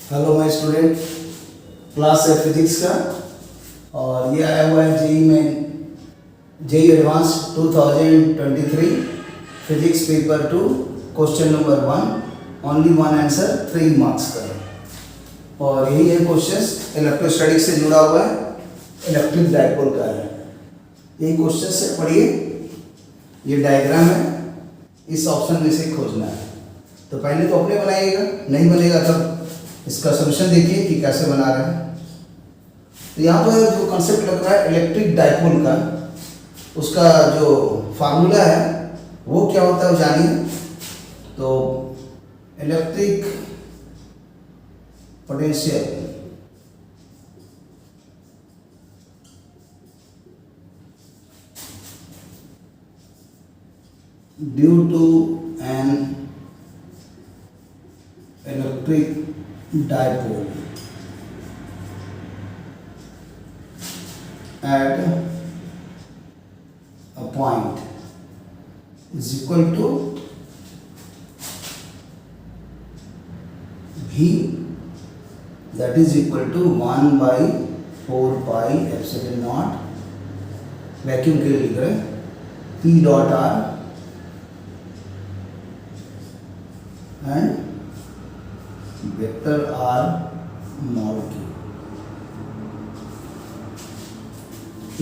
Hello my student, class है physics का और ये आया हुआ है JEE advance 2023 physics paper 2 question number 1 only one answer 3 marks का। और यही है क्वेश्चन इलेक्ट्रोस्टैटिक से जुड़ा हुआ है, इलेक्ट्रिक डाइपोल का है। यही क्वेश्चन से पढ़िए, ये डायग्राम है, इस ऑप्शन में से खोजना है। तो पहले तो अपने बनाइएगा, नहीं बनेगा तब इसका सोल्यूशन देखिए कि कैसे बना रहे हैं। तो यहाँ पर जो कॉन्सेप्ट लग रहा है इलेक्ट्रिक डाइपोल का, उसका जो फार्मूला है वो क्या होता है वो जानिए। तो electric potential due to an electric dipole at a point is equal to V, that is equal to 1 by 4 pi epsilon naught, vacuum के लिए लिख रहे हैं P dot R and vector R mod की।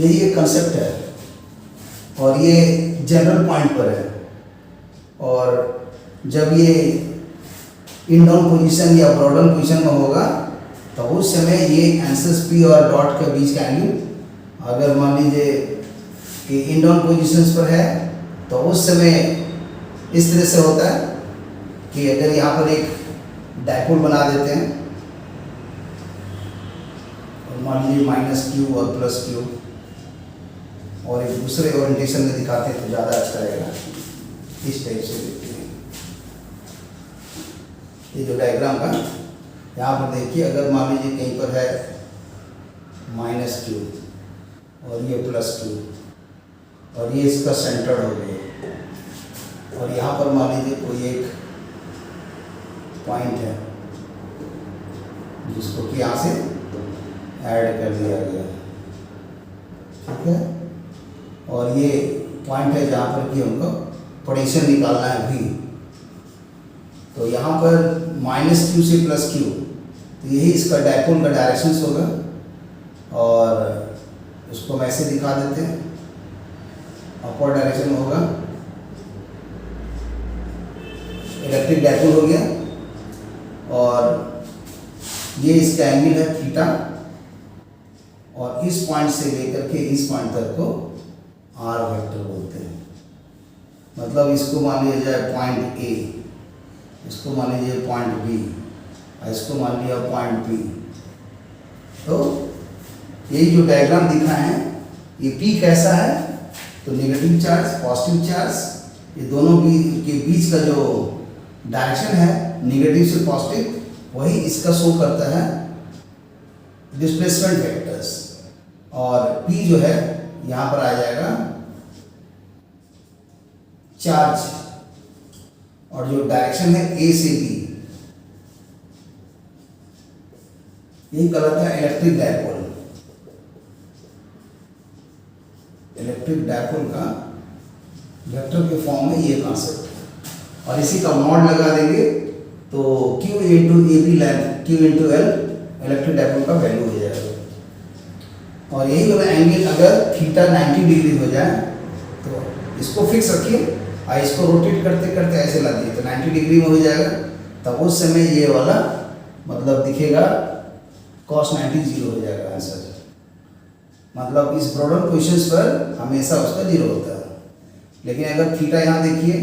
यही एक कंसेप्ट है और ये जनरल पॉइंट पर है। और जब ये इन डाउन पोजीशन या ब्रॉडन पोजीशन में होगा तो उस समय ये आंसर्स पी और डॉट के बीच का एंगल, अगर मान लीजिए कि इन डाउन पोजीशंस पर है तो उस समय इस तरह से होता है कि अगर यहाँ पर एक डाइपोल बना देते हैं और मान लीजिए माइनस क्यू और प्लस क्यू और एक दूसरे ओरिएंटेशन में दिखाते हैं तो ज़्यादा अच्छा रहेगा। इस टाइप से देखते हैं ये जो डायग्राम का, यहाँ पर देखिए अगर मान लीजिए कहीं पर है माइनस क्यू और ये प्लस क्यू और ये इसका सेंटर हो गया और यहाँ पर मान लीजिए कोई एक पॉइंट है जिसको कि यहाँ से ऐड कर दिया गया, ठीक है। और ये पॉइंट है जहाँ पर कि हमको पोटेंशियल निकालना है भी। तो यहाँ पर माइनस क्यू से प्लस क्यू, तो यही इसका डाइपोल का डायरेक्शंस होगा और उसको हम ऐसे दिखा देते हैं। अपवर्ड डायरेक्शन में होगा, इलेक्ट्रिक डाइपोल हो गया और ये इसका एंगल है थीटा और इस पॉइंट से लेकर के इस पॉइंट तक को आर वेक्टर बोलते हैं। मतलब इसको मान लिया जाए पॉइंट ए, इसको मान लीजिए पॉइंट बी और इसको मान लिया पॉइंट बी। तो यही जो डायग्राम दिखा है ये पी कैसा है, तो नेगेटिव चार्ज पॉजिटिव चार्ज, ये दोनों के बीच का जो डायरेक्शन है नेगेटिव से पॉजिटिव, वही इसका शो करता है डिस्प्लेसमेंट वेक्टर्स। और P जो है यहाँ पर आ जाएगा चार्ज और जो डायरेक्शन है A से B, यही कहलाता है इलेक्ट्रिक डाइपोल। इलेक्ट्रिक डाइपोल का वेक्टर के फॉर्म में ये कॉन्सेप्ट, और इसी का मॉड लगा देंगे तो Q into A B length, Q into L electric dipole का वैल्यू हो जाएगा। और यही वाला एंगल अगर थीटा 90 डिग्री हो जाए तो इसको फिक्स रखिए और इसको रोटेट करते करते ऐसे ला दिए तो 90 डिग्री में हो जाएगा। तब उस समय ये वाला मतलब दिखेगा cos 90 जीरो हो जाएगा आंसर। मतलब इस ब्रॉडन पोजीशंस पर हमेशा उसका जीरो होता है। लेकिन अगर थीटा यहाँ देखिए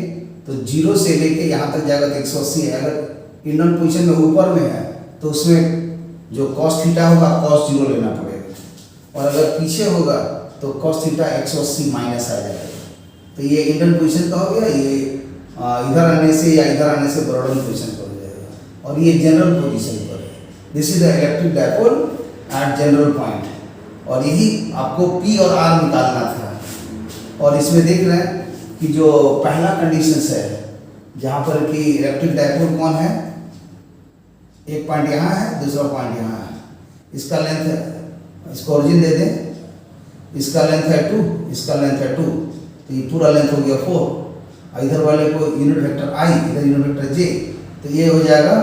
तो जीरो से लेके यहाँ तक जाएगा तो 180 है। अगर इंडन पोजीशन में ऊपर में है तो उसमें जो कॉस थीटा होगा कॉस जीरो लेना पड़ेगा, और अगर पीछे होगा तो कॉस थीटा 180 माइनस आ जाएगा। तो ये इंडन पोजीशन का हो गया, ये इधर आने से या इधर आने से ब्रॉडन पोजीशन पर हो जाएगा और ये जनरल पोजीशन पर है। This is the electric dipole at general point. और यही आपको P और R निकालना था। और इसमें देख रहे हैं कि जो पहला कंडीशन है जहाँ पर कि इलेक्ट्रिक डाइपोल कौन है, एक पॉइंट यहाँ है, दूसरा पॉइंट यहाँ है, इसका लेंथ है, इसको ओरिजिन दे दें, इसका लेंथ है 2, इसका लेंथ है 2, तो ये पूरा लेंथ हो गया 4, इधर वाले को यूनिट वेक्टर i, इधर यूनिट वेक्टर j, तो ये हो जाएगा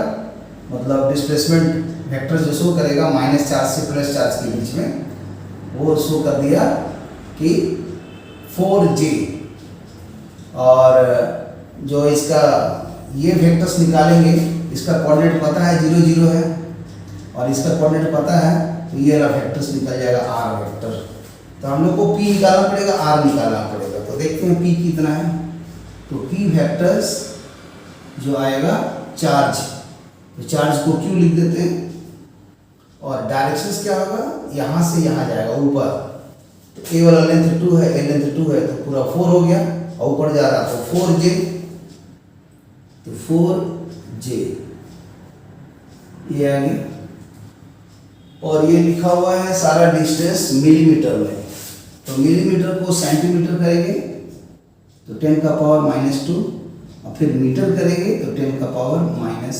मतलब डिस्प्लेसमेंट वेक्टर जो शो करेगा माइनस चार्ज से प्लस चार्ज के बीच में, वो शो कर दिया कि 4j। और जो इसका ये वेक्टर्स निकालेंगे, इसका कोऑर्डिनेट पता है 0 0 है और इसका कोऑर्डिनेट पता है, तो ये वाला वेक्टर्स निकल जाएगा r वेक्टर। तो हम लोग को p निकालना पड़ेगा, r निकालना पड़ेगा। तो देखते हैं p कितना है। तो p वेक्टर्स जो आएगा चार्ज, तो चार्ज को q लिख देते हैं और डायरेक्शंस क्या होगा, यहाँ से यहाँ जाएगा ऊपर। तो a वाला लेंथ 2 है, a लेंथ 2 है, तो पूरा 4 हो गया और ऊपर जा रहा तो 4j, तो 4j ये आ गया। और ये लिखा हुआ है सारा डिस्टेंस मिलीमीटर में, तो मिलीमीटर को सेंटीमीटर करेंगे तो 10 का पावर -2, और फिर मीटर करेंगे तो 10 का पावर -1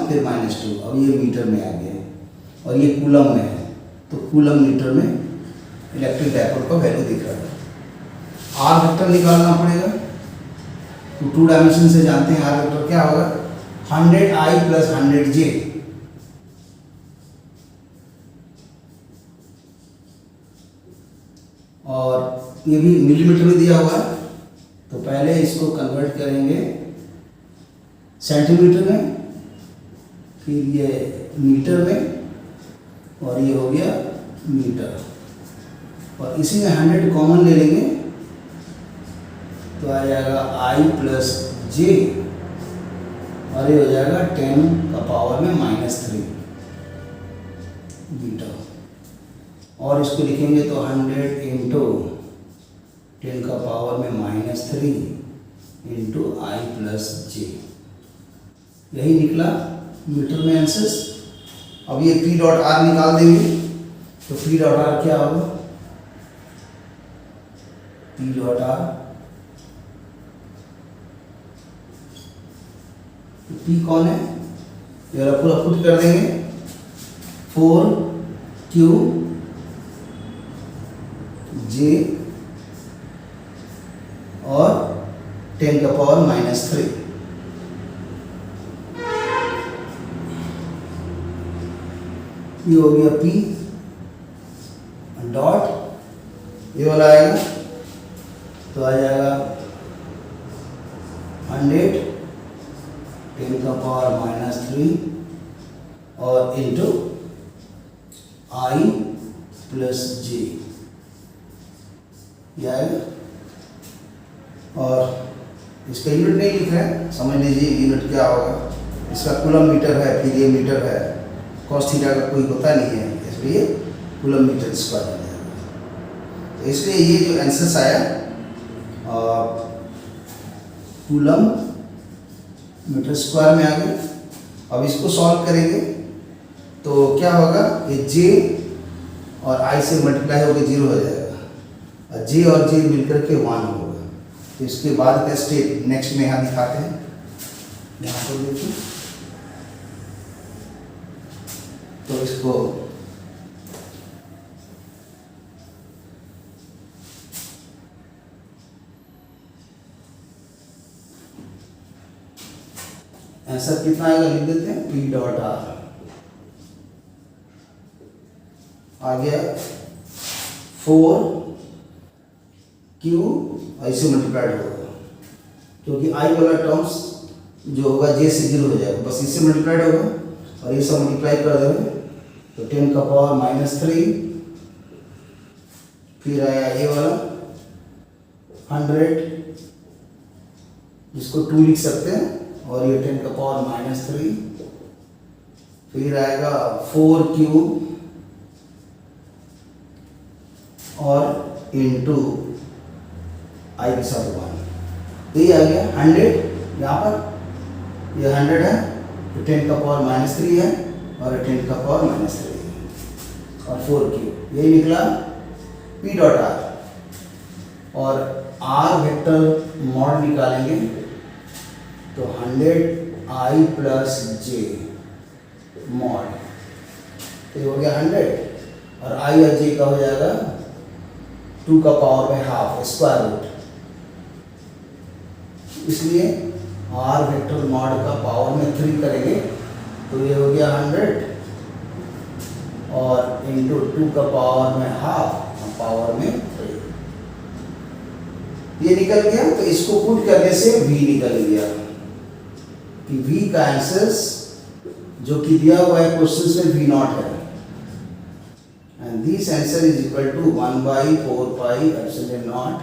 फिर -2। अब ये मीटर में आ गया और ये कूलम में है, तो कूलम मीटर में इलेक्ट्रिक डायपोल का वैल्यू दिख रहा है। आर वेक्टर निकालना पड़ेगा, तो 2 डायमेंशन से जानते हैं आर वेक्टर क्या होगा, 100i + 100j। और ये भी मिलीमीटर में दिया हुआ है, तो पहले इसको कन्वर्ट करेंगे सेंटीमीटर में, फिर ये मीटर में, और ये हो गया मीटर। और इसी में 100 कॉमन ले लेंगे तो आ जाएगा i + j, और ये हो जाएगा 10 का पावर में -3 मीटर। और इसको लिखेंगे तो 100 × 10 का पावर में -3 × i + j, यही निकला मीटर में आंसर। अब ये p.r निकाल देंगे, तो p.r क्या होगा, p.r, p कौन है, ये वाला पूरा पुट कर देंगे, 4q j और 10 का पावर -3। ये हो गया p डॉट, ये वाला आएगा तो आ जाएगा 100 10 का पावर -3 और इंटू i + j, ये आएगा। और इसका यूनिट नहीं लिख रहा है, समझ लीजिए यूनिट क्या होगा, इसका कूलम मीटर है, फिर ये मीटर है, cos थीटा का कोई होता नहीं है, इसलिए कूलम मीटर स्क्वायर हो जाएगा। तो इसलिए ये जो आंसर आया कूलम मीटर स्क्वायर में आ गया। अब इसको सॉल्व करेंगे तो क्या होगा, ये j और i से मल्टीप्लाई होकर 0 हो जाएगा, और j और j मिलकर के 1 होगा। तो इसके बाद का स्टेप नेक्स्ट में यहाँ दिखाते हैं, यहाँ पर देखिए। तो इसको आंसर कितना आएगा लिख देते हैं, p.r आ गया 4q ऐसे मल्टीप्लाइड होगा, क्योंकि i वाला टर्म्स जो होगा j से 0 हो जाएगा, बस इससे मल्टीप्लाइड होगा और ये सब मल्टीप्लाई कर देंगे तो 10 का पावर -3, फिर आया ये वाला 100 जिसको 2 लिख सकते हैं, और ये 10 का पावर -3, फिर आएगा 4q और इंटू i के साथ 1, तो ये आ गया 100। यहाँ पर ये 100 है, तो 10 का पावर -3 है और 10 का पावर -3 है, और 4q यही निकला p.r। और r वेक्टर मॉड निकालेंगे तो 100 आई प्लस जे मॉड, तो ये हो गया 100 और आई और जे का हो जाएगा 2 का पावर में हाफ स्क्वायर रूट, इसलिए आर वेक्टर मॉड का पावर में 3 करेंगे तो ये हो गया 100 और इंटू 2 का पावर में हाफ और पावर में 3, ये निकल गया। तो इसको पुट करने से v निकल गया कि v का आंसर जो कि दिया हुआ है क्वेश्चन में v नॉट है, and this answer is equal to 1/4 pi epsilon naught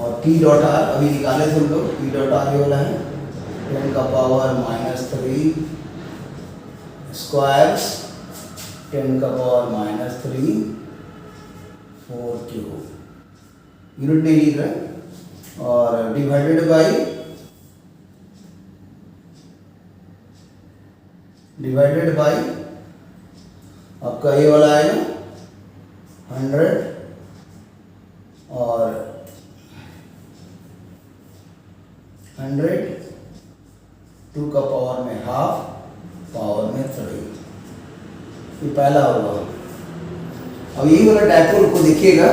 और p डॉट r अभी निकाले थे हम लोग, p डॉट r ये वाला है 10 का पावर -3 स्क्वायर 10 का पावर -3 4 क्यूब, यूनिट नहीं लिख रहा है, और डिवाइडेड बाई आपका ये वाला आएगा 100 और 100 2 का पावर में हाफ पावर में 3, ये पहला होगा। अब यही वाला डायपोल को देखिएगा,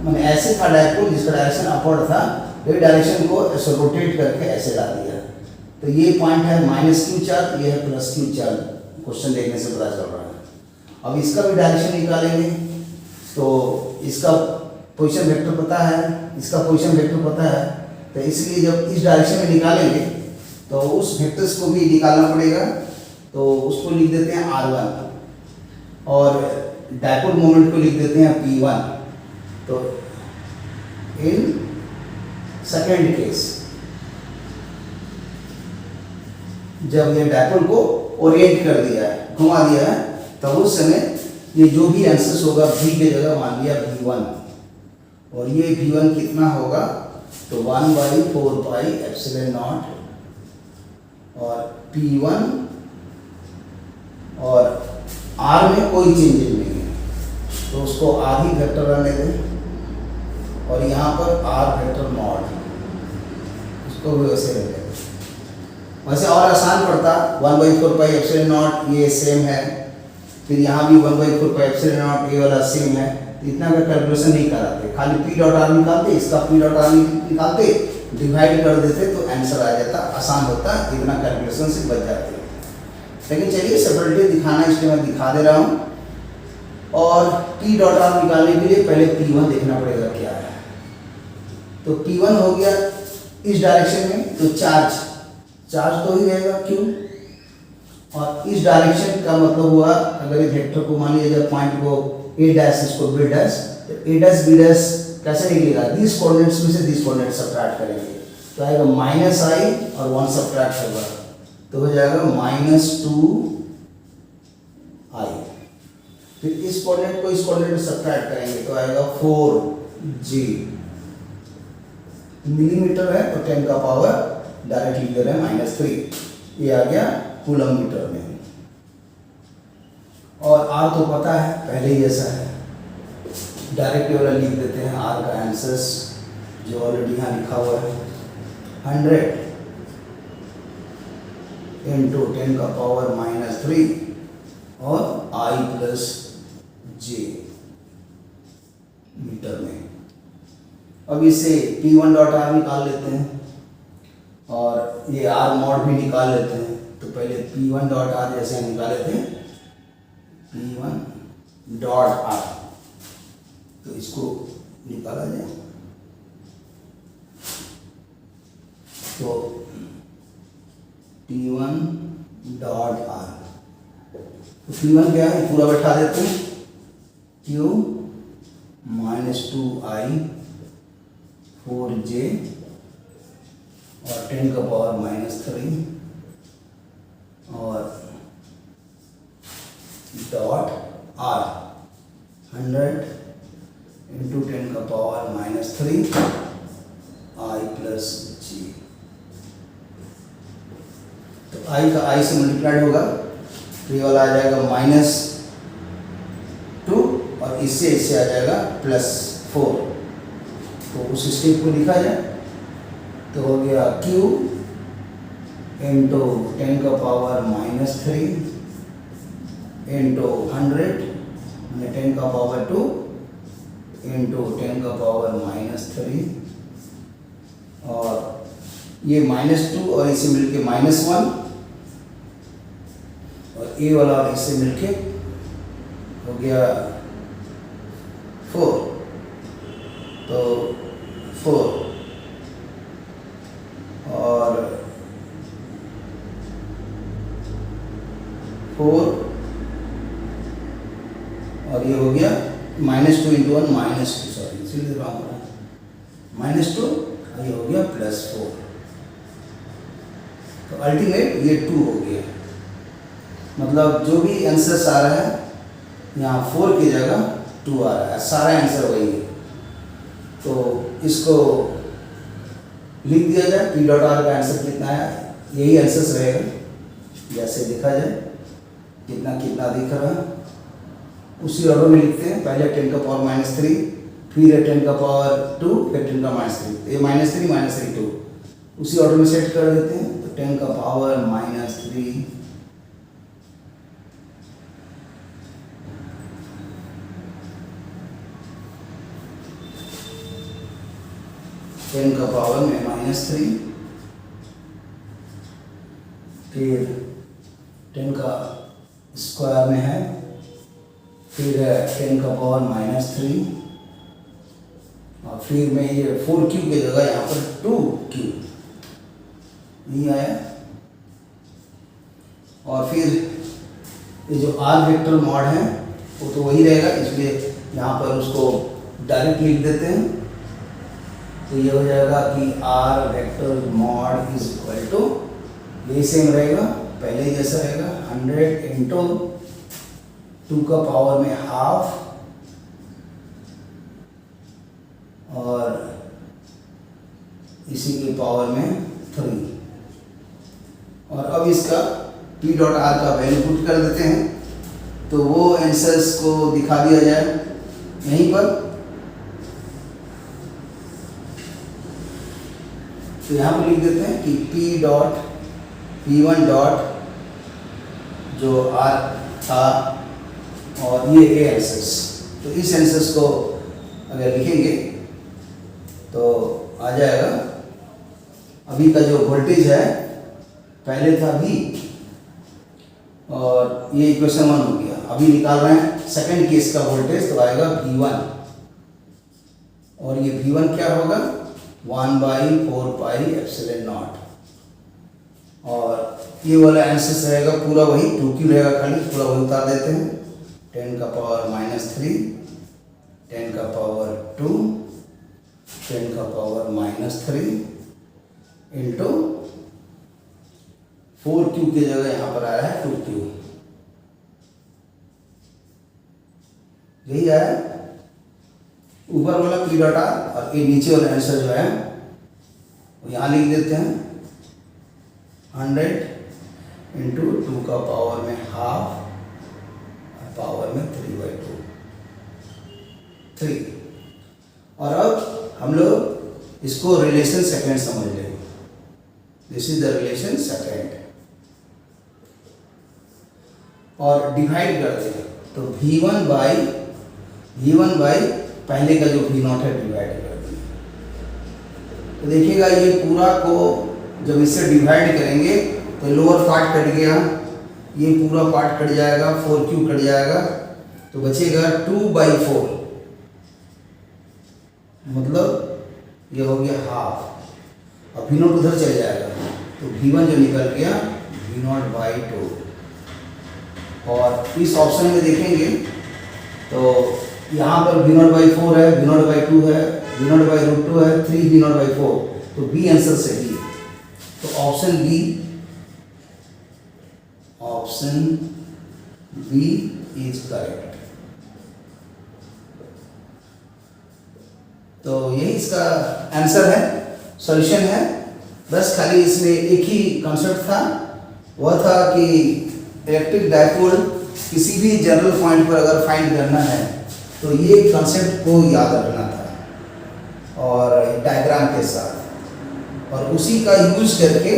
मैंने ऐसे था डायपोल जिसका डायरेक्शन अपवर्ड था, ये डायरेक्शन को ऐसे रोटेट करके ऐसे ला दिया, तो ये पॉइंट है -q चार्ज, ये है +q चार्ज, क्वेश्चन देखने से पता चल रहा है। अब इसका भी डायरेक्शन निकालेंगे, तो इसका पोजीशन वेक्टर पता है, इसका पोजीशन वेक्टर पता है, तो इसलिए जब इस डायरेक्शन में निकालेंगे तो उस वेक्टर्स को भी निकालना पड़ेगा, तो उसको लिख देते हैं r1 और डायपोल मोमेंट को लिख देते हैं p1। तो इन सेकेंड केस जब ये डायपोल को ओरिएंट कर दिया है, घुमा दिया है, तो उस समय ये जो भी आंसर होगा v की जगह मान लिया v1, और ये v1 कितना होगा तो 1/4 पाई एप्सिलॉन नॉट और p1 और r में कोई चेंजेस नहीं है, तो उसको r ही वेक्टर रहने दें, और यहाँ पर r वेक्टर मॉड, उसको भी वैसे रख दें। वैसे और आसान पड़ता 1/4 पाई एप्सिलॉन नॉट, ये सेम है, फिर यहाँ भी 1/4 पाई एप्सिलॉन नॉट ये वाला सेम है, इतना का कैलकुलेशन नहीं कराते, खाली p डॉट r निकालते, इसका p डॉट r निकालते, डिवाइड कर देते तो आंसर आ जाता, आसान होता, इतना कैलकुलेशन से बच जाते। लेकिन चलिए सेपरेटली दिखाना, इसलिए मैं दिखा दे रहा हूँ। और p डॉट r निकालने के लिए पहले p1 देखना पड़ेगा क्या है, तो p1 हो गया इस डायरेक्शन में, तो चार्ज तो ही रहेगा q, और इस डायरेक्शन का मतलब हुआ अगर ये वेक्टर को मान लीजिए जब पॉइंट को a डैश, इसको b डैश, तो a डैश b डैश कैसे निकलेगा, दिस कोऑर्डिनेट्स में से दिस कोऑर्डिनेट सब्ट्रैक्ट करेंगे, तो आएगा -i और 1 सब्ट्रैक्ट होगा, तो हो जाएगा -2i, फिर इस कोऑर्डिनेट को इस कोऑर्डिनेट में सब्ट्रैक्ट करेंगे तो आएगा 4g, मिलीमीटर है तो 10 का पावर डायरेक्ट लिख रहे हैं -3, ये आ गया कूलम मीटर में, और r तो पता है पहले ही ऐसा है, डायरेक्ट वाला लिख देते हैं r का आंसर जो ऑलरेडी यहाँ लिखा हुआ है 100 इंटू 10 का पावर -3 और i प्लस j मीटर में। अब इसे p1 डॉट r निकाल लेते हैं और ये r मॉड भी निकाल लेते हैं, तो पहले p1 डॉट r जैसे हम निकाले थे p1 डॉट r, तो इसको निकाला जाए तो p1 डॉट r, तो p1 क्या है पूरा बैठा देते हैं, q -2i 4j और 10 का पावर -3 और डॉट r 100 इंटू 10 का पावर -3 i प्लस g, तो i का i से मल्टीप्लाइड होगा तो ये वाला आ जाएगा -2 और इससे आ जाएगा +4, तो उस स्टेप को लिखा जाए तो हो गया q इंटू 10 का पावर -3 इंटू 100 मैंने 10 का पावर 2 इंटू 10 का पावर -3 और ये -2 और इसे मिलके -1 और ए वाला और इससे मिलके हो गया 4 तो 4 और 4 और ये हो गया -2 इंटू 1 -2 सॉरी इसीलिए रॉन्ग हो रहा है -2 और ये हो गया +4 तो अल्टीमेट ये 2 हो गया। मतलब जो भी आंसर्स आ रहा है यहाँ 4 की जगह 2 आ रहा है, सारा आंसर वही है। तो इसको लिख दिया जाए P डॉट आर का आंसर कितना है, यही आंसर रहेगा जैसे लिखा जाए कितना कितना दिख रहा है उसी ऑर्डर में लिखते हैं। पहले 10 का पावर -3 फिर 10 का पावर 2 फिर 10 का -3 तो ये -3 -3 2 उसी ऑर्डर में सेट कर देते हैं। तो 10 का पावर -3 10 का पावर में -3 फिर 10 का स्क्वायर में है फिर 10 का पावर -3 और फिर में ये 4 क्यूब की जगह यहाँ पर 2 क्यूब नहीं आया और फिर ये जो आर वेक्टर मॉड है वो तो वही रहेगा इसलिए यहाँ पर उसको डायरेक्ट लिख देते हैं। तो ये हो जाएगा कि R vector mod is equal to ये सेम रहेगा पहले ही जैसा रहेगा 100 इंटू 2 का पावर में हाफ और इसी के पावर में 3 और अब इसका P डॉट आर का वैल्यू पुट कर देते हैं। तो वो आंसर्स को दिखा दिया जाए यहीं पर। तो यहाँ पर लिख देते हैं कि P1 डॉट जो R था और ये ए आंसर्स। तो इस आंसर्स को अगर लिखेंगे तो आ जाएगा अभी का जो वोल्टेज है पहले था V और ये इक्वेशन 1 हो गया। अभी निकाल रहे हैं सेकंड केस का वोल्टेज तो आएगा V1 और ये V1 क्या होगा 1/4πε0 और ये वाला आंसर रहेगा पूरा वही 2Q रहेगा खाली पूरा वही उतार देते हैं। 10 का पावर -3 10 का पावर 2 10 का पावर -3 इंटू 4Q की जगह यहाँ पर आया है 2Q यही आया ऊपर वाला P डॉट आर और ये नीचे वाला आंसर जो है वो यहाँ लिख देते हैं 100 इंटू 2 का पावर में हाफ और पावर में 3/2 3 और अब हम लोग इसको रिलेशन सेकंड समझ लेंगे। This is the relation second और डिवाइड कर देंगे तो V1 बाई पहले का जो V0 है डिवाइड कर देंगे। तो देखिएगा ये पूरा को जब इससे डिवाइड करेंगे तो लोअर पार्ट कट गया ये पूरा पार्ट कट जाएगा 4Q कट जाएगा तो बचेगा 2/4 मतलब ये हो गया हाफ और V0 उधर चल जाएगा तो V1 जो निकल गया V0/2 और इस ऑप्शन में देखेंगे तो यहाँ पर V0/4 है V0/2 है V0/√2 है 3 V0/4 तो B आंसर सही है। तो ऑप्शन B इज करेक्ट। तो यही इसका आंसर है सॉल्यूशन है। बस खाली इसमें एक ही कॉन्सेप्ट था वह था कि इलेक्ट्रिक डायपोल किसी भी जनरल पॉइंट पर अगर फाइंड करना है तो ये कॉन्सेप्ट को याद रखना था और डायग्राम के साथ और उसी का यूज करके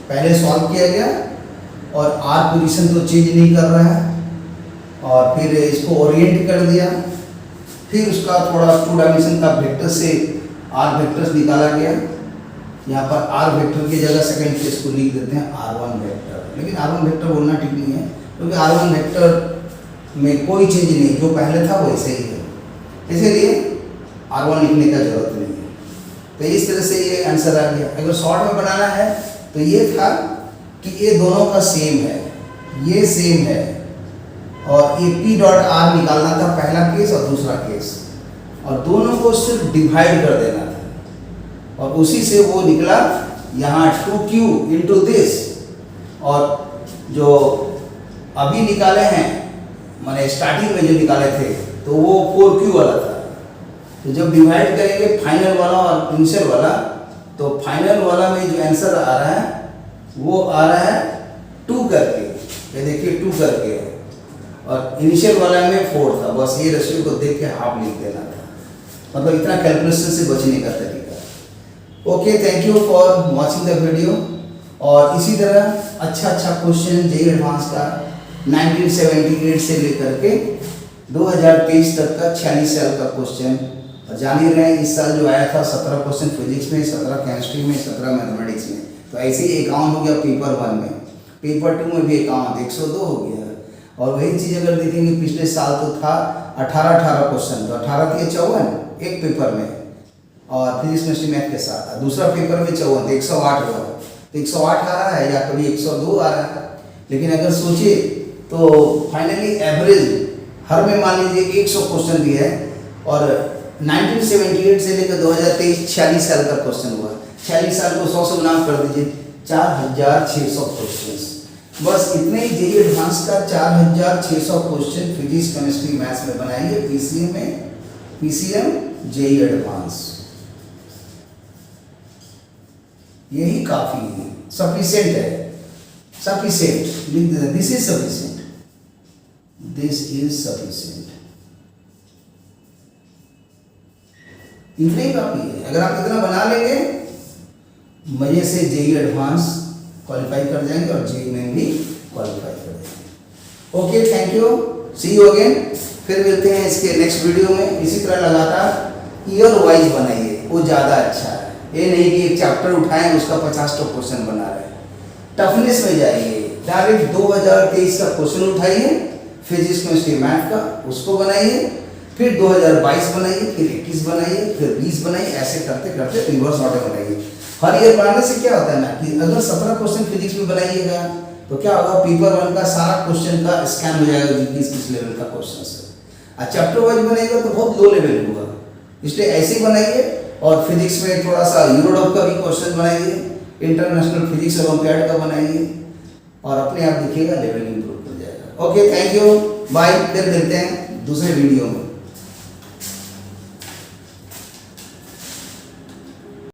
पहले सॉल्व किया गया और आर पोजीशन तो चेंज नहीं कर रहा है, और फिर इसको ओरिएंट कर दिया, फिर उसका थोड़ा 2 डायमेंशन का वेक्टर से आर वेक्टर्स निकाला गया। यहाँ पर आर वेक्टर की जगह सेकंड केस को लिख देते हैं R1 वेक्टर, लेकिन R1 वेक्टर बोलना ठीक नहीं है क्योंकि R1 वेक्टर में कोई चेंज नहीं, जो पहले था वैसे ही है, इसीलिए R1 लिखने का जरूरत नहीं है। तो इस तरह से ये आंसर आ गया। अगर शॉर्ट में बनाना है तो ये था कि ये दोनों का सेम है, ये सेम है, और ये P डॉट R निकालना था पहला केस और दूसरा केस, और दोनों को सिर्फ डिवाइड कर देना था, और उसी से वो निकला यहाँ 2Q इंटू दिस, और जो अभी निकाले हैं मैंने स्टार्टिंग में जो निकाले थे तो वो 4Q वाला था। तो जब डिवाइड करेंगे फाइनल वाला और इनिशियल वाला, तो फाइनल वाला में जो आंसर आ रहा है वो आ रहा है 2 करके, ये देखिए 2 करके है, और इनिशियल वाला में 4 था। बस ये रेशियो को देख के हाफ लिख देना था, मतलब इतना कैलकुलेशन से बचने का तरीका। Okay, thank you for watching the video. और इसी तरह अच्छा क्वेश्चन जेईई एडवांस का 1978 से लेकर के 2023 तक का 46 साल का क्वेश्चन, और जान ही रहे हैं इस साल जो आया था 17 क्वेश्चन फिजिक्स में, 17 केमिस्ट्री में, 17 मैथमेटिक्स में। तो ऐसे ही 51 हो गया पेपर 1 में, पेपर 2 में भी 51, 102 हो गया। और वही चीज़ अगर देखेंगे पिछले साल तो था 18 क्वेश्चन, तो 18 थे 54 एक पेपर में, और फिजिक्स केमिस्ट्री मैथ के साथ दूसरा पेपर में 54, तो 108 हुआ। तो 108 आ रहा है या कभी 102 आ रहा है, लेकिन अगर सोचिए तो फाइनली एवरेज हर में मान लीजिए 100 क्वेश्चन भी है, और 1978 से लेकर 2023 46 साल का क्वेश्चन हुआ। 46 साल को 100 से गुना कर दीजिए, 4600 क्वेश्चन। बस इतने ही जेईई एडवांस का 4600 क्वेश्चन फिजिक्स केमिस्ट्री मैथ्स में बनाइए पीसीएम में, पीसीएम जेईई एडवांस, यही काफी है, सफिशिएंट है, सफिशिएंट लिख देते, this is sufficient, this is sufficient, इतना ही काफी है। अगर आप इतना बना लेंगे मजे से जेईई एडवांस क्वालिफाई कर जाएंगे और जेईई में भी क्वालिफाई कर जाएंगे। Okay, thank you, see you again. फिर मिलते हैं इसके नेक्स्ट वीडियो में। इसी तरह लगातार ईयर वाइज बनाइए, वो ज़्यादा अच्छा है। ये नहीं कि एक चैप्टर उठाएं उसका 50 क्वेश्चन बना रहे हैं। टफनेस में जाइए, डायरेक्ट 2023 का क्वेश्चन उठाइए फिजिक्स केमिस्ट्री मैथ का, उसको बनाइए, फिर 2022 बनाइए, फिर 21 बनाइए, फिर 20 बनाइए, ऐसे करते करते रिवर्स ऑर्डर बनाइए। हर ईयर बनाने से क्या होता है ना कि अगर 17 क्वेश्चन फिजिक्स में बनाइएगा तो क्या होगा, पेपर 1 का सारा क्वेश्चन का स्कैन हो जाएगा जी किस लेवल का क्वेश्चन है। और चैप्टर वाइज बनेगा तो बहुत लो लेवल होगा, इसलिए ऐसे ही बनाइए। और फिजिक्स में थोड़ा सा यूरोडॉप का भी क्वेश्चन बनाइए, इंटरनेशनल फिजिक्स ओलंपियाड का बनाइए, और अपने आप देखिएगा लेवल इंप्रूव हो जाएगा। ओके, थैंक यू, बाय, फिर मिलते हैं दूसरे वीडियो में।